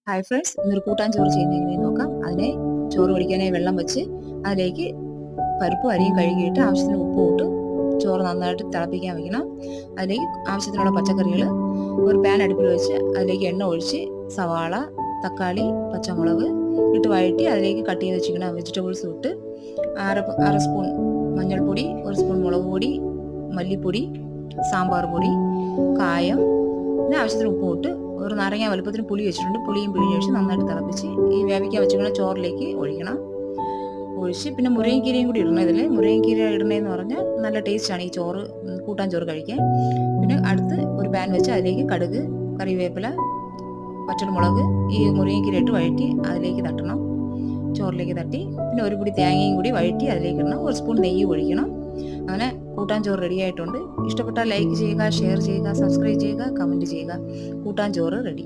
Hi friends, ഇന്നൊരു കൂട്ടാൻ ചോറ് ചെയ്യുന്നത് എങ്ങനെയെന്ന് നോക്കാം. അതിനെ ചോറ് വടിക്കാനായി വെള്ളം വെച്ച് അതിലേക്ക് പരിപ്പും അരിയും കഴുകിയിട്ട് ആവശ്യത്തിന് ഉപ്പും ഇട്ട് ചോറ് നന്നായിട്ട് തിളപ്പിക്കാൻ വയ്ക്കണം. അതിലേക്ക് ആവശ്യത്തിനുള്ള പച്ചക്കറികൾ ഒരു പാൻ അടുപ്പിൽ വെച്ച് അതിലേക്ക് എണ്ണ ഒഴിച്ച് സവാള, തക്കാളി, പച്ചമുളക് ഇട്ട് വഴറ്റി അതിലേക്ക് കട്ട് ചെയ്ത് വെച്ചിരിക്കുന്ന വെജിറ്റബിൾസ് ഇട്ട് അര സ്പൂൺ മഞ്ഞൾപ്പൊടി, ഒരു സ്പൂൺ മുളക് പൊടി, മല്ലിപ്പൊടി, സാമ്പാർ പൊടി, കായം, പിന്നെ ആവശ്യത്തിന് ഉപ്പും ഇട്ട് ഒരു നാരങ്ങ വലുപ്പത്തിന് പുളി വെച്ചിട്ടുണ്ട്. പുളിയും പിഴിഞ്ഞൊഴിച്ച് നന്നായിട്ട് തിളപ്പിച്ച് ഈ വേവിക്കാൻ വെച്ചിരിക്കുന്ന ചോറിലേക്ക് ഒഴിച്ച് പിന്നെ മുരിങ്ങക്കീരയും കൂടി ഇടണം. ഇതിൽ മുരിങ്ങക്കീര ഇടണേന്ന് പറഞ്ഞാൽ നല്ല ടേസ്റ്റാണ് ഈ ചോറ്, കൂട്ടാൻ ചോറ് കഴിക്കാൻ. പിന്നെ അടുത്ത് ഒരു പാൻ വെച്ച് അതിലേക്ക് കടുക്, കറിവേപ്പില, വറ്റൽമുളക്, ഈ മുരിങ്ങക്കീര ഇട്ട് വഴറ്റി അതിലേക്ക് തട്ടണം. ചോറിലേക്ക് തട്ടി പിന്നെ ഒരു പിടി തേങ്ങയും കൂടി വഴറ്റി അതിലേക്ക് ഇടണം. ഒരു സ്പൂൺ നെയ്യ് ഒഴിക്കണം. അങ്ങനെ കൂട്ടാൻ ചോറ് റെഡി ആയിട്ടുണ്ട്. ഇഷ്ടപ്പെട്ടാൽ ലൈക്ക് ചെയ്യുക, ഷെയർ ചെയ്യുക, സബ്സ്ക്രൈബ് ചെയ്യുക, കമൻറ്റ് ചെയ്യുക. കൂട്ടാൻ ചോറ് റെഡി.